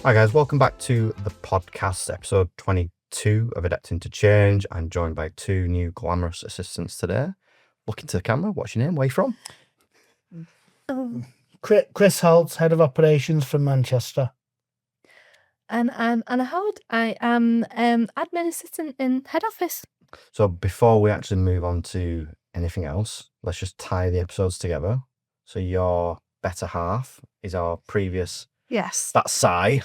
Hi guys, welcome back to the podcast, episode 22 of Adapting to Change. I'm joined by two new glamorous assistants today. Look into the camera, what's your name, where are you from? Chris Holt, Head of Operations from Manchester. And I'm Anna Howard. I am admin assistant in head office. So before we actually move on to anything else, let's just tie the episodes together. So your better half is our previous... Yes. That's Sai.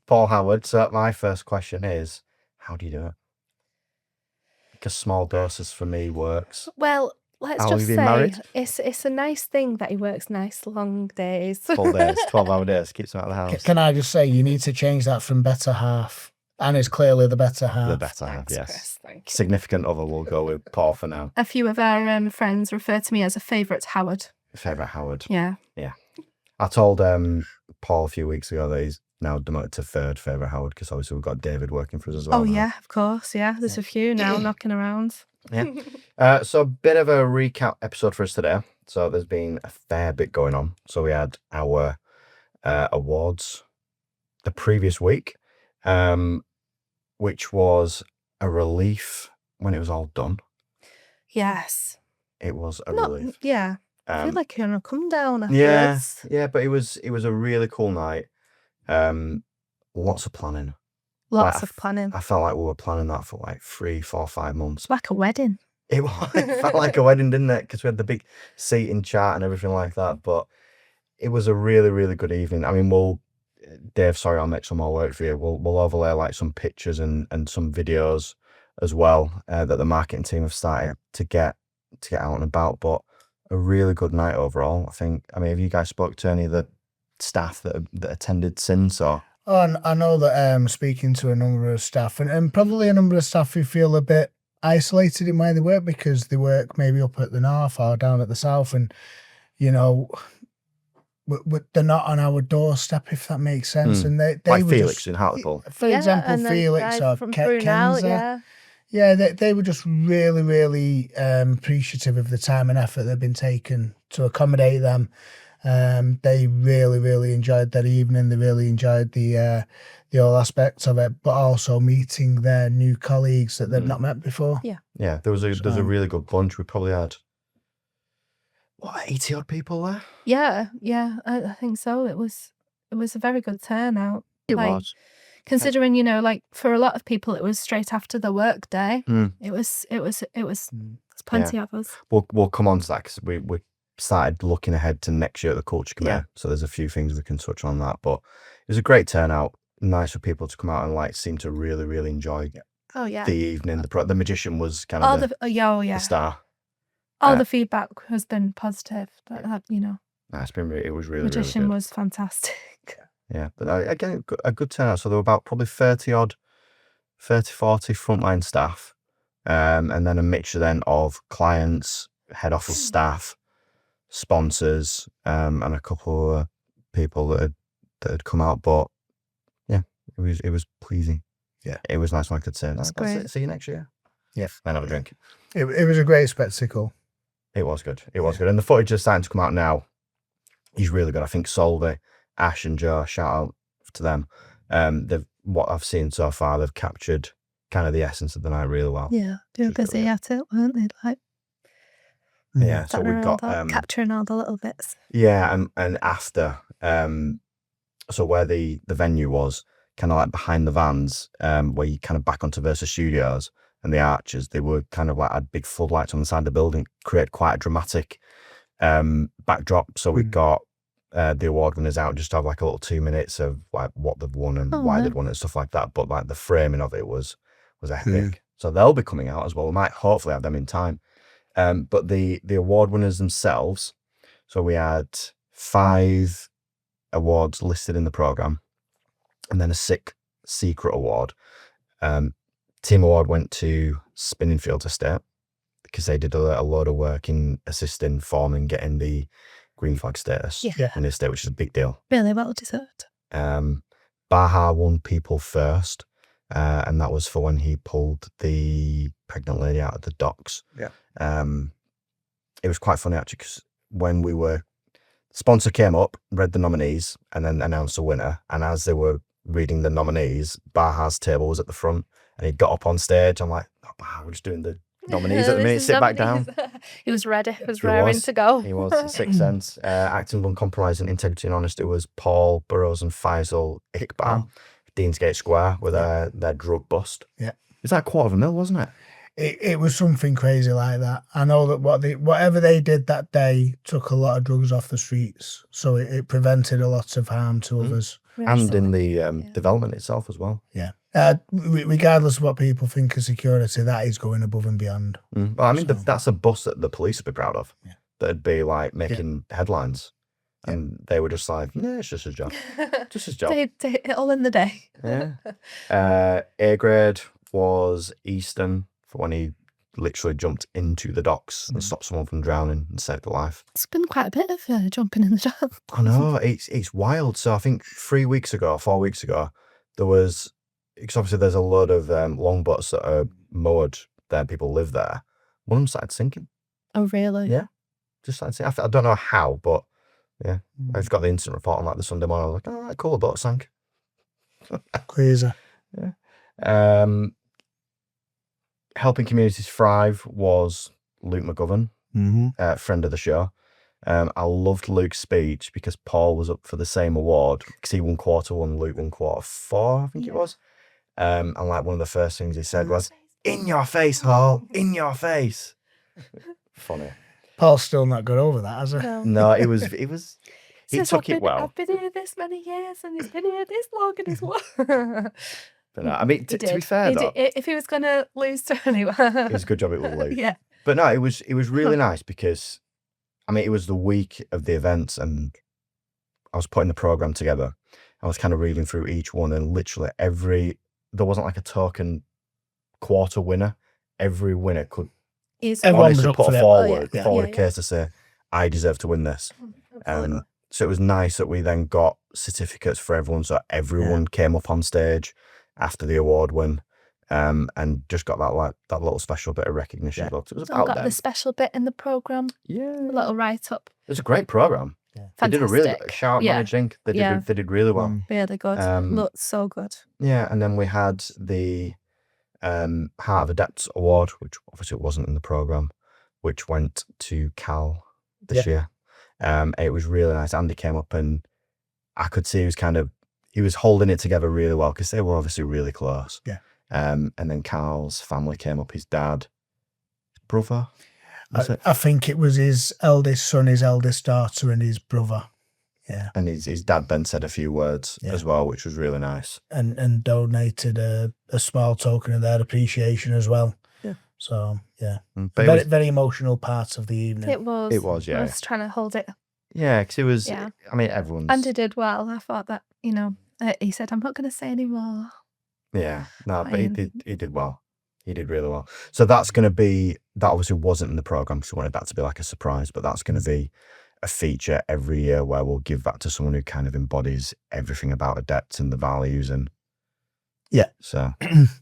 Paul Howard. So my first question is, how do you do it? Because small doses for me works. Well, let's How long just have you been say married? it's a nice thing that he works nice long days. Full days, 12-hour days, keeps him out of the house. Can I just say, you need to change that from better half. Anna's clearly the better half. The better half, Thanks, yes. Chris, thank you. Significant other, we'll go with Paul for now. A few of our friends refer to me as a favourite Howard. Favourite Howard. Yeah. I told Paul a few weeks ago that he's now demoted to third favourite Howard because obviously we've got David working for us as well. Oh now. yeah, of course. Yeah, there's a few now knocking around. So a bit of a recap episode for us today. So there's been a fair bit going on. So we had our awards the previous week, which was a relief when it was all done. Yes. It was a relief. Yeah. I feel like you're on a come down Yeah, afterwards. yeah, but it was a really cool night. Lots of planning. Lots of planning. I felt like we were planning that for like 3, 4, 5 months. It's like a wedding. It felt like a wedding, didn't it? Because we had the big seating chart and everything like that. But it was a really, really good evening. I mean, Dave, sorry, I'll make some more work for you. We'll overlay like some pictures and some videos as well that the marketing team have started to get out and about. But a really good night overall. I mean, have you guys spoke to any of the staff that attended since or? Oh, and I know that speaking to a number of staff and probably a number of staff who feel a bit isolated in where they work because they work maybe up at the north or down at the south, and you know, they're not on our doorstep, if that makes sense. And they like were Felix just, in Hartlepool, for example, and Felix or from Brunel, Kenza. Yeah, they were just really, really appreciative of the time and effort that had been taken to accommodate them. They really, really enjoyed that evening. They really enjoyed the whole aspects of it, but also meeting their new colleagues that they've not met before. Yeah, there was a really good bunch. We probably had 80 odd people there. Yeah, I think so. It was a very good turnout. It was. Considering, you know, like for a lot of people, it was straight after the work day. It was plenty of us. We'll come on to that because we started looking ahead to next year at the Culture Committee. So there's a few things we can touch on that. But it was a great turnout. Nice for people to come out and like seem to really, really enjoy the evening. The magician was kind of the star. All the feedback has been positive. You know, it was really, magician really good. was fantastic. Yeah, but again, a good turnout. So there were about probably 40 frontline staff, and then a mixture then of clients, head office staff, sponsors, and a couple of people that had come out. But yeah, it was pleasing. Yeah, it was nice when I could say that. That's it. See you next year. Yeah, and have a drink. It was a great spectacle. It was good. It was good, and the footage is starting to come out now. He's really good. I think Solvay, Ash and Joe, shout out to them. What I've seen so far, they've captured kind of the essence of the night really well. Yeah, they were busy at it, weren't they? Like, yeah, so we've got capturing all the little bits. Yeah, and after, so where the venue was, kind of like behind the vans, where you kind of back onto Versa Studios and the arches, they were kind of like had big floodlights on the side of the building, create quite a dramatic backdrop. So we got the award winners out just to have like a little 2 minutes of like what they've won and why they'd won it and stuff like that. But like the framing of it was epic. So they'll be coming out as well. We might hopefully have them in time. But the award winners themselves, so we had 5 awards listed in the programme and then a 6th secret award. Team award went to Spinningfields Estate because they did a load of work in assisting forming getting the green flag status in the estate, which is a big deal. Really well deserved. Baha won people first, and that was for when he pulled the pregnant lady out of the docks. It was quite funny actually because when we were sponsor came up, read the nominees, and then announced a winner. And as they were reading the nominees, Baha's table was at the front, and he got up on stage. I'm like, oh, Baha, we're just doing the nominees at the minute. Sit back down. He was ready. He was raring to go. He was. Sixth Sense. Acting with uncompromising integrity and honesty was Paul Burrows and Faisal Iqbal. Deansgate Square with their drug bust. Yeah. Is that $250,000, wasn't it? It was something crazy like that. I know that whatever they did that day took a lot of drugs off the streets, so it prevented a lot of harm to others. And in the development itself as well. Yeah. Regardless of what people think of security, that is going above and beyond. Well, I mean, that's a bus that the police would be proud of. Yeah. That'd be like making headlines. And they were just like, yeah, it's just a job. Just a job. They all in the day. Yeah. A grade was Easton for when he literally jumped into the docks and stopped someone from drowning and saved a life. It's been quite a bit of jumping in the dock. I know, it's wild. So I think 4 weeks ago, there was, because obviously there's a load of longboats that are moored there, people live there. One of them started sinking. Oh, really? Yeah. Just started sinking. I don't know how, but yeah. I've got the incident report on like the Sunday morning. I was like, all right, cool, the boat sank. Crazy. Yeah. Helping Communities Thrive was Luke McGovern, friend of the show. I loved Luke's speech because Paul was up for the same award because he won Q1, Luke won Q4, I think it was. And like one of the first things he said was, "In your face, Hall, in your face." Funny. Paul's still not got over that, has he? No, it was. He took it well. I've been here this many years, and he's been here this long, and he's But no, I mean, to be fair though, if he was going to lose to anyone, it was a good job it was Luke. Yeah. But no, it was really nice because, I mean, it was the week of the events, and I was putting the program together. I was kind of reading through each one, and literally there wasn't like a token quarter winner. Every winner could honestly put forward a case to say, I deserve to win this. So it was nice that we then got certificates for everyone, so everyone came up on stage after the award win, and just got that little special bit of recognition. Yeah. It was about got the special bit in the program. Yeah, a little write up. It was a great program. Yeah. They did a really good shout managing. They did really well. Really good. Looked so good. Yeah, and then we had the Heart of Adept award, which obviously wasn't in the program, which went to Cal this year. It was really nice. Andy came up and I could see he was holding it together really well because they were obviously really close. Yeah. And then Carl's family came up, his dad, his brother. I think it was his eldest son, his eldest daughter, and his brother. Yeah. And his dad then said a few words as well, which was really nice. And donated a small token of their appreciation as well. Yeah. So, yeah. But very emotional part of the evening. It was, yeah. I was trying to hold it. Yeah, because it was, I mean, everyone's... Andy did well. I thought that, he said, I'm not going to say any more. Yeah, no, but he did well. He did really well. So that's going to be, that obviously wasn't in the programme because we wanted that to be like a surprise, but that's going to be a feature every year where we'll give that to someone who kind of embodies everything about Adept and the values. And yeah, so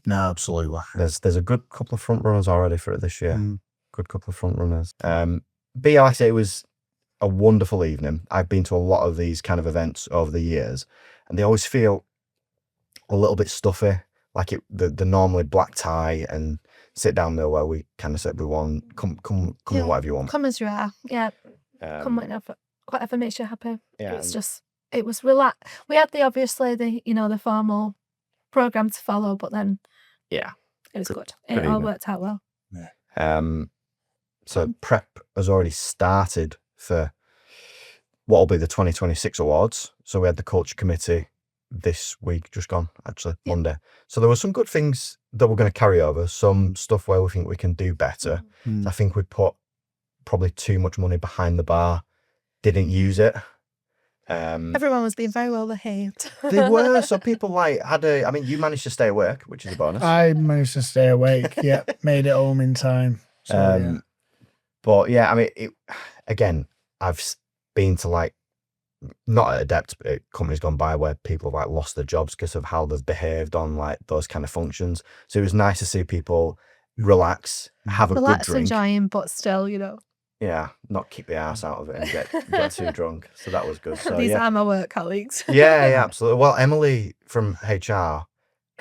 no, absolutely. There's a good couple of front runners already for it this year. Good couple of front runners. But yeah, like I say, it was a wonderful evening. I've been to a lot of these kind of events over the years, and they always feel a little bit stuffy. Like the normally black tie and sit down there where we kind of said we want come in whatever you want. Come as you are. Yeah. Come whatever makes you happy. Yeah. It's just, it was relaxed. We had the formal program to follow, but then it was good. It all worked out well. Yeah. So prep has already started for what will be the 2026 awards. So we had the culture committee this week, just gone, actually, Monday. So there were some good things that we're going to carry over, some stuff where we think we can do better. I think we put probably too much money behind the bar, didn't use it. Everyone was being very well behaved. They were. So people you managed to stay awake, which is a bonus. I managed to stay awake, made it home in time. So, But yeah, I mean, again, I've been to not at Adept, but companies gone by where people have lost their jobs because of how they've behaved on those kind of functions. So it was nice to see people relax, have a good drink. Enjoying, but still, not kick the ass out of it and get too drunk. So that was good. So These are my work colleagues. yeah, absolutely. Well, Emily from HR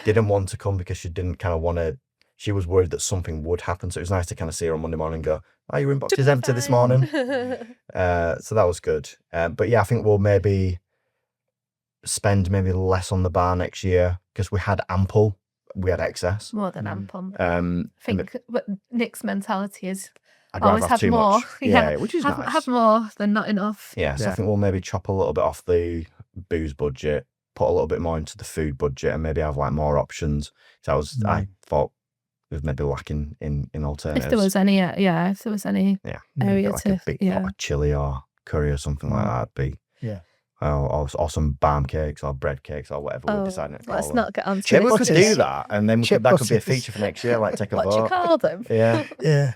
didn't want to come because she didn't kind of want to. She was worried that something would happen. So it was nice to kind of see her on Monday morning and go, "Oh, your inbox is empty this morning." So that was good. But yeah, I think we'll maybe spend maybe less on the bar next year because we had ample. We had excess. More than ample. I think what Nick's mentality is I'd always rather have too more. much. Yeah, which is nice. Have more than not enough. Yeah, so I think we'll maybe chop a little bit off the booze budget, put a little bit more into the food budget, and maybe have like more options. So I thought it was maybe lacking in alternatives. If there was any, if there was any area like to, a big pot of chili or curry or something like that, be or some balm cakes or bread cakes or whatever we're deciding to call let's them. not get on to Maybe we this. could do that, and then that could be a feature for next year. Like take a what vote. do you call them? Yeah.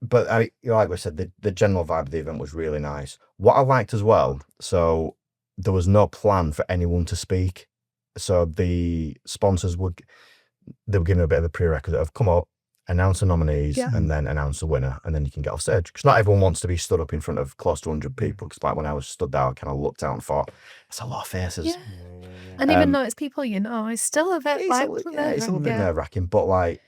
But like we said, the general vibe of the event was really nice. What I liked as well, so there was no plan for anyone to speak. So the sponsors were giving a bit of a prerequisite of come up, announce the nominees, and then announce the winner, and then you can get off stage. Because not everyone wants to be stood up in front of close to 100 people. Because like when I was stood there, I kind of looked out and thought, that's a lot of faces. Yeah. And even though it's people it's still a bit it's a little bit nerve-wracking, but like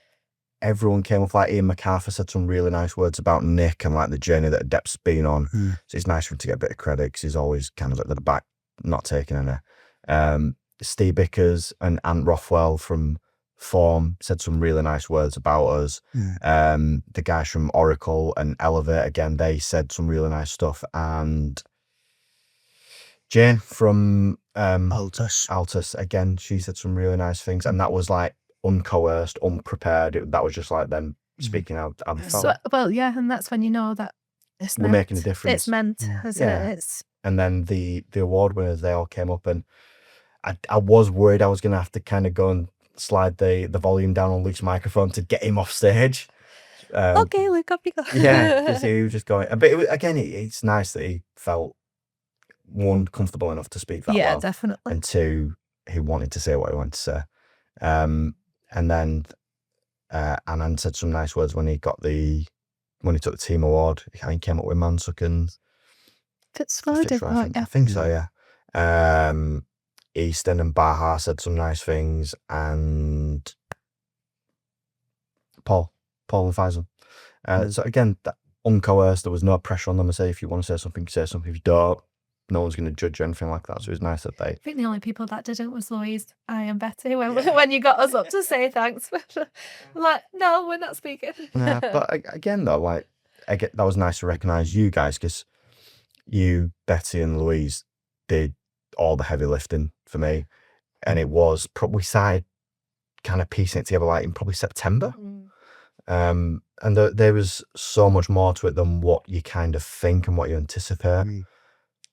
everyone came up. Like Ian MacArthur said some really nice words about Nick and like the journey that Adept's been on. So it's nice for him to get a bit of credit because he's always kind of at the back, not taking any. Steve Bickers and Ant Rothwell from Form said some really nice words about us. The guys from Oracle and Elevate, again, they said some really nice stuff. And Jane from Altus, again, she said some really nice things. And that was like uncoerced, unprepared. That was just like them speaking out. So, and that's when you know that we're making a difference. It's meant, isn't it? And then the award winners, they all came up, and I was worried I was going to have to kind of go and slide the volume down on Luke's microphone to get him off stage. Okay, Luke, up you go. Yeah, because he was just going. But it's nice that he felt, one, comfortable enough to speak that well. Yeah, definitely. And two, he wanted to say what he wanted to say. And then Anand said some nice words when he took the team award. He came up with Mansuk and Fitzroy, I think so, yeah. Easton and Baha said some nice things, and Paul and Faisal. So again, that uncoerced, there was no pressure on them to say if you want to say something, say something. If you don't, no one's going to judge you or anything like that. So it was nice that they... I think the only people that didn't was Louise, I and Betty, when you got us up to say thanks. Like, no, we're not speaking. Yeah, but again, though, that was nice to recognise you guys, because you, Betty and Louise did all the heavy lifting for me. And it was probably started kind of piecing it together like in probably September. And there was so much more to it than what you kind of think and what you anticipate.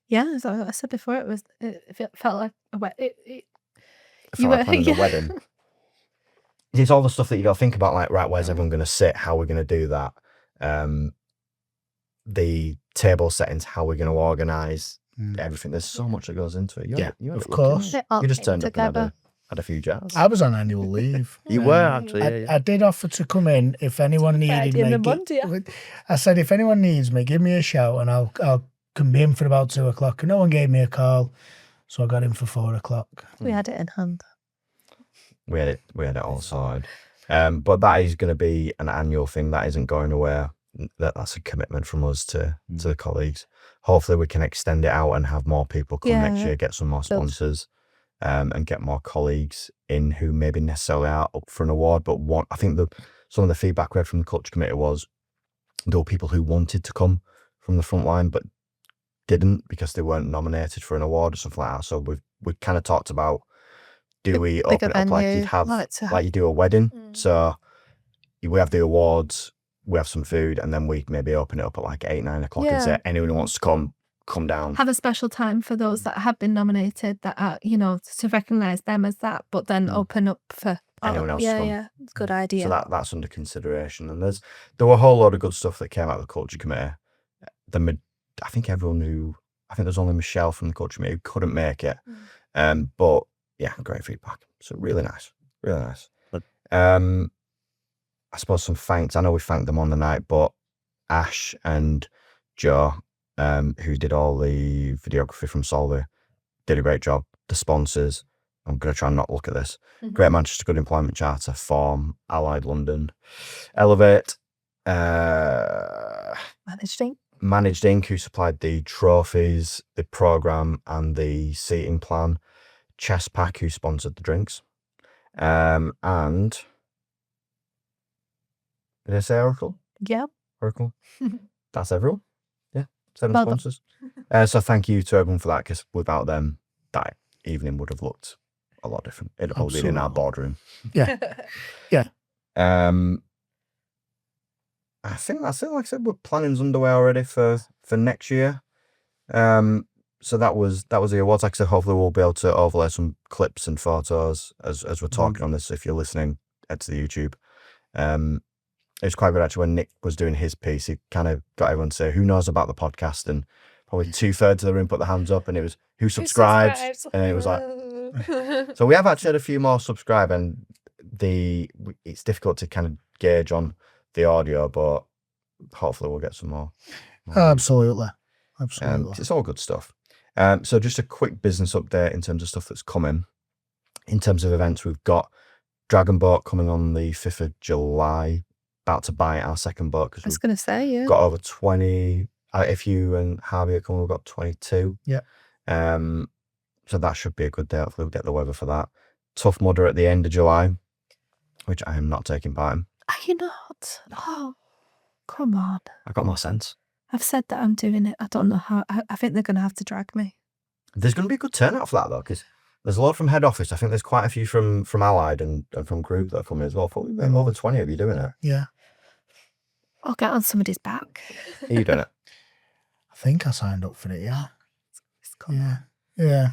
Yeah, as I said before, it felt like a wedding. It felt like planning a wedding. It's all the stuff that you got to think about, like, right, where's everyone going to sit? How we're going to do that? The table settings, how we're going to organise everything. There's so much that goes into it. Of course. You just turned up and had a few jars. I was on annual leave. You were actually. I did offer to come in if anyone needed me. I said, if anyone needs me, give me a shout and I'll come in for about 2:00. And no one gave me a call, so I got in for 4:00. We had it in hand. We had it all sorted. But that is going to be an annual thing. That isn't going away. That's a commitment from us to the colleagues. Hopefully we can extend it out and have more people come next year, get some more sponsors, and get more colleagues in who maybe necessarily are up for an award. But I think some of the feedback we had from the culture committee was there were people who wanted to come from the front line but didn't because they weren't nominated for an award or something like that. So we've kind of talked about, do we open it up like you'd have, like you do a wedding? So we have the awards, we have some food, and then we maybe open it up at like 8-9 o'clock and say anyone who wants to come down. Have a special time for those that have been nominated, that are, to recognise them as that, but then open up for anyone else to come. Yeah, it's a good idea. So that's under consideration. And there were a whole load of good stuff that came out of the culture committee. I think there's only Michelle from the culture committee who couldn't make it. But yeah, great feedback. So really nice. Really nice. I suppose some thanks. I know we thanked them on the night, but Ash and Joe, who did all the videography from Solvay, did a great job. The sponsors, I'm going to try and not look at this. Great Manchester Good Employment Charter, Form, Allied London, Elevate, Managed Inc., who supplied the trophies, the programme and the seating plan, Chess Pack, who sponsored the drinks, and did I say Oracle? Yeah. Oracle. That's everyone. Yeah, 7 Well sponsors. So thank you to everyone for that, because without them, that evening would have looked a lot different. It'd have probably been in our boardroom. Yeah. I think that's it. Like I said, we're planning's underway already for next year. So that was the awards. Like I said, hopefully we'll be able to overlay some clips and photos as we're talking on this. If you're listening, head to the YouTube. It was quite good actually when Nick was doing his piece. He kind of got everyone to say who knows about the podcast, and probably 2/3 of the room put their hands up, and it was who subscribes, and it was like. So we have actually had a few more subscribe, and it's difficult to kind of gauge on the audio, but hopefully we'll get some more. Absolutely. It's all good stuff. So just a quick business update in terms of stuff that's coming. In terms of events, we've got Dragon Boat coming on the 5th of July. About to buy our second boat because I was going to say, yeah. Got over 20. If you and Harvey are coming, we've got 22. Yeah. So that should be a good day. Hopefully we'll get the weather for that. Tough Mudder at the end of July, which I am not taking part in. Are you not? Oh, come on. I got more sense. I've said that I'm doing it. I don't know how. I think they're going to have to drag me. There's going to be a good turnout for that though, because there's a lot from head office. I think there's quite a few from Allied and from group that are coming as well. Probably over 20 of you doing it. Yeah. I'll get on somebody's back. Are you doing it? I think I signed up for it, yeah. Yeah.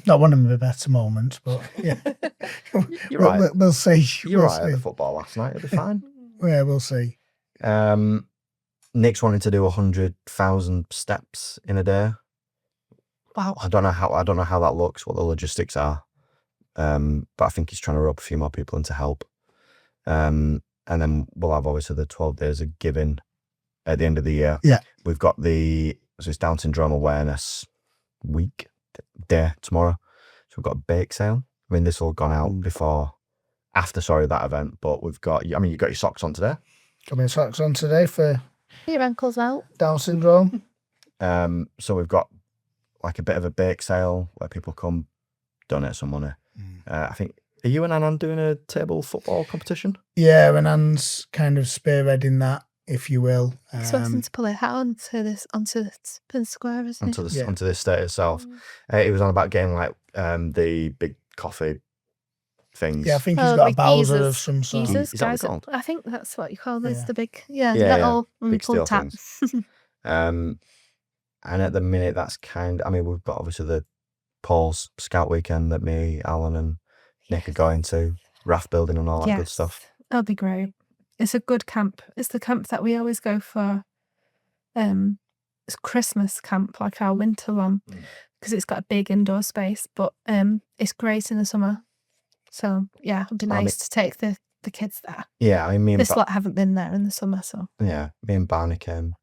Not one of my better moments, but yeah. You're right. We'll see. You were right at the football last night. It'll be fine. Yeah, we'll see. Nick's wanting to do 100,000 steps in a day. Wow. I don't know how that looks, what the logistics are. But I think he's trying to rope a few more people in to help. And then we'll have obviously the 12 days of giving at the end of the year. Yeah. We've got it's Down Syndrome Awareness Week day tomorrow. So we've got a bake sale. I mean, this all gone out after that event, but you've got your socks on today. Got my socks on today for your ankles out. Down syndrome. So we've got like a bit of a bake sale where people come donate some money. I think, are you and Anand doing a table football competition? Yeah, and Anand's kind of spearheading that, if you will. He's wanting to pull it out onto Spin Square, isn't he? Onto the estate itself. It was on about getting like the big coffee things. Yeah, I think he's got a Bowser of some sort. Geezers, is that what it's called? I think that's what you call this. Yeah. The big, metal big steel tap. things. And at the minute, that's we've got obviously the Paul's Scout Weekend that me, Alan, and Nick are going to, raft building and all that good stuff. That'll be great. It's a good camp. It's the camp that we always go for. It's Christmas camp, like our winter one, because it's got a big indoor space, but it's great in the summer. So yeah, it'd be nice to take the kids there. Yeah, me and this lot haven't been there in the summer, so yeah, me and Barney came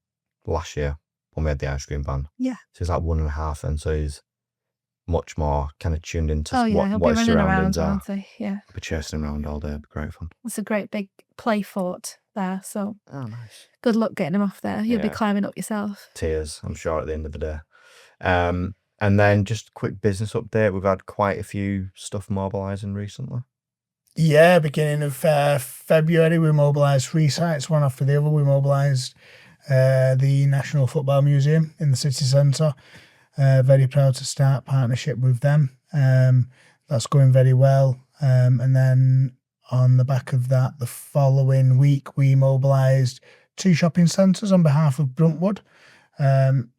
last year when we had the ice cream ban. Yeah, so he's like 1.5, and so he's much more kind of tuned into what his surroundings are. Yeah, I'll be chasing him around all day. It'd be great fun. It's a great big play fort there, so nice. Good luck getting him off there. You'll be climbing up yourself. Tears, I'm sure, at the end of the day. And then just a quick business update. We've had quite a few stuff mobilising recently. Yeah, beginning of February, we mobilised 3 sites, one after the other. We mobilised the National Football Museum in the city centre. Very proud to start partnership with them. That's going very well. And then on the back of that, the following week, we mobilised 2 shopping centres on behalf of Bruntwood,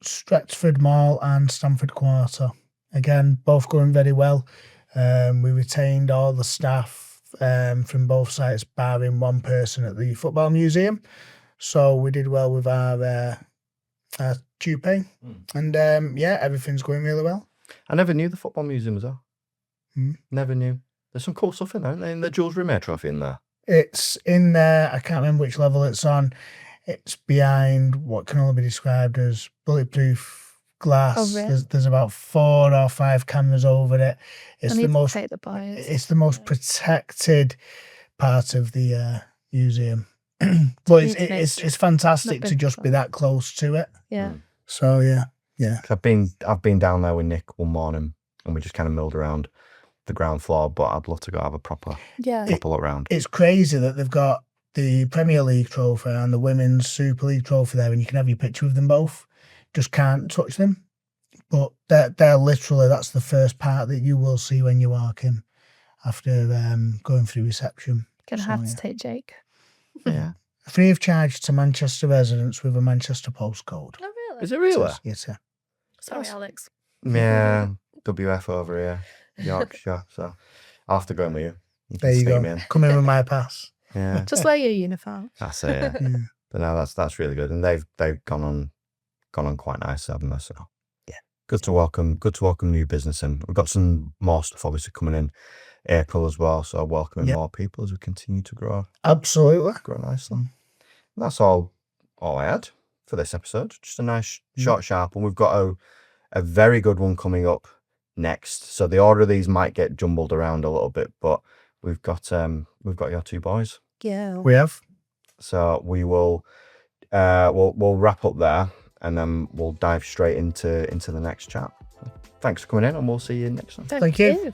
Stretford Mall and Stamford Quarter. Again, both going very well. We retained all the staff from both sites, barring one person at the Football Museum. So we did well with our due pay. And everything's going really well. I never knew the Football Museum was there. Never knew. There's some cool stuff in there, isn't there? The Jules Rimet trophy in there. It's in there. I can't remember which level it's on. It's behind what can only be described as bulletproof glass. Oh, really? There's about 4 or 5 cameras over it. It's the most. Take the boys. It's the most protected part of the museum. But it's fantastic to just be that close to it. Yeah. So yeah. I've been down there with Nick one morning, and we just kind of milled around the ground floor. But I'd love to go have a proper look around. It's crazy that they've got the Premier League trophy and the Women's Super League trophy there, and you can have your picture of them both. Just can't touch them. But they're literally, that's the first part that you will see when you walk in after going through reception. Gonna have to take Jake. Yeah. Free of charge to Manchester residents with a Manchester postcode. Oh, really? Is it really? Yes, sir. Sorry, Alex. Yeah. WF over here, Yorkshire. So I'll have to go in with you. There you go. Come in with my pass. Yeah. Just wear your uniform. That's it. Yeah. But no, that's really good, and they've gone on quite nice, haven't they? So yeah, good to welcome new business in. We've got some more stuff obviously coming in April as well, so welcoming more people as we continue to grow. Absolutely, grow nicely. And that's all I had for this episode. Just a nice short, sharp one. We've got a very good one coming up next. So the order of these might get jumbled around a little bit, but we've got your 2 boys. Yeah, we have. So we will we'll wrap up there, and then we'll dive straight into the next chat. Thanks for coming in, and we'll see you next time. Thank you.